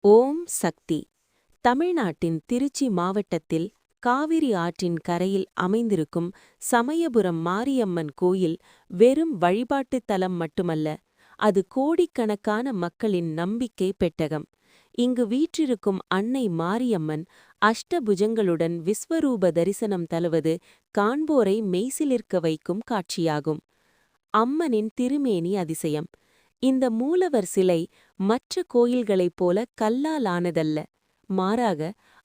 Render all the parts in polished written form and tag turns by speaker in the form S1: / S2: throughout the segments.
S1: ஓம் சக்தி. தமிழ்நாட்டின் திருச்சி மாவட்டத்தில் காவிரி ஆற்றின் கரையில் அமைந்திருக்கும் சமயபுரம் மாரியம்மன் கோயில் வெறும் வழிபாட்டுத் தலம் மட்டுமல்ல, அது கோடிக்கணக்கான மக்களின் நம்பிக்கை பெட்டகம். இங்கு வீற்றிருக்கும் அன்னை மாரியம்மன் அஷ்டபுஜங்களுடன் விஸ்வரூப தரிசனம் தருவது காண்போரை மெய்சிலிர்க்க வைக்கும் காட்சியாகும். அம்மனின் திருமேனி அதிசயம். இந்த மூலவர் சிலை மற்ற கோயில்களைப் போல கல்லால் ஆனதல்ல, மாறாக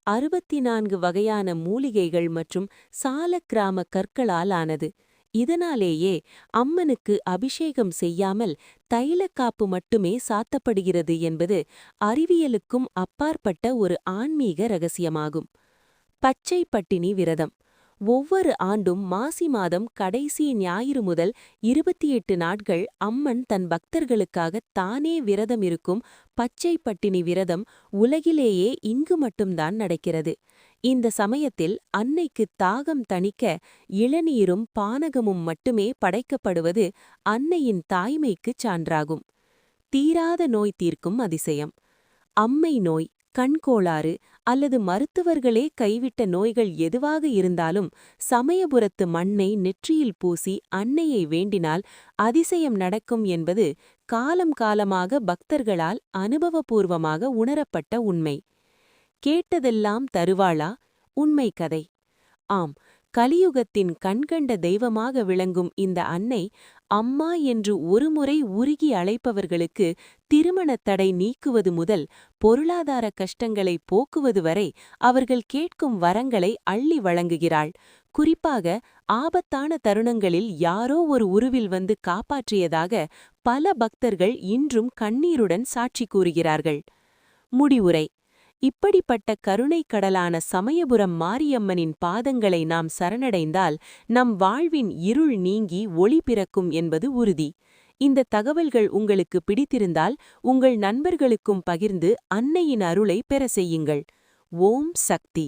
S1: 64 வகையான மூலிகைகள் மற்றும் சாலக்கிராம கற்களால் ஆனது. இதனாலேயே அம்மனுக்கு அபிஷேகம் செய்யாமல் தைலக்காப்பு மட்டுமே சாத்தப்படுகிறது என்பது அறிவியலுக்கும் அப்பாற்பட்ட ஒரு ஆன்மீக இரகசியமாகும். பச்சை பட்டினி விரதம். ஒவ்வொரு ஆண்டும் மாசி மாதம் கடைசி ஞாயிறு முதல் 28 நாட்கள் அம்மன் தன் பக்தர்களுக்காக தானே விரதம் இருக்கும் பச்சை பட்டினி விரதம் உலகிலேயே இங்கு மட்டும்தான் நடக்கிறது. இந்த சமயத்தில் அன்னைக்கு தாகம் தணிக்க இளநீரும் பானகமும் மட்டுமே படைக்கப்படுவது அன்னையின் தாய்மைக்குச் சான்றாகும். தீராத நோய் தீர்க்கும் அதிசயம். அம்மை நோய், கண்கோளாறு அல்லது மருத்துவர்களே கைவிட்ட நோய்கள் எதுவாக இருந்தாலும் சமயபுரத்து மண்ணை நெற்றியில் பூசி அன்னையை வேண்டினால் அதிசயம் நடக்கும் என்பது காலம் காலமாக பக்தர்களால் அனுபவபூர்வமாக உணரப்பட்ட உண்மை. கேட்டதெல்லாம் தருவாளா? உண்மை கதை. ஆம், கலியுகத்தின் கண்கண்ட தெய்வமாக விளங்கும் இந்த அன்னை அம்மா என்று ஒருமுறை உருகி அழைப்பவர்களுக்கு திருமணத் தடை நீக்குவது முதல் பொருளாதார கஷ்டங்களை போக்குவது வரை அவர்கள் கேட்கும் வரங்களை அள்ளி வழங்குகிறாள். குறிப்பாக ஆபத்தான தருணங்களில் யாரோ ஒரு உருவில் வந்து காப்பாற்றியதாக பல பக்தர்கள் இன்றும் கண்ணீருடன் சாட்சி கூறுகிறார்கள். முடிவுரை. இப்படிப்பட்ட கருணைக் கடலான சமயபுரம் மாரியம்மனின் பாதங்களை நாம் சரணடைந்தால் நம் வாழ்வின் இருள் நீங்கி ஒளி பிறக்கும் என்பது உறுதி. இந்த தகவல்கள் உங்களுக்கு பிடித்திருந்தால் உங்கள் நண்பர்களுக்கும் பகிர்ந்து அன்னையின் அருளை பெற செய்யுங்கள். ஓம் சக்தி.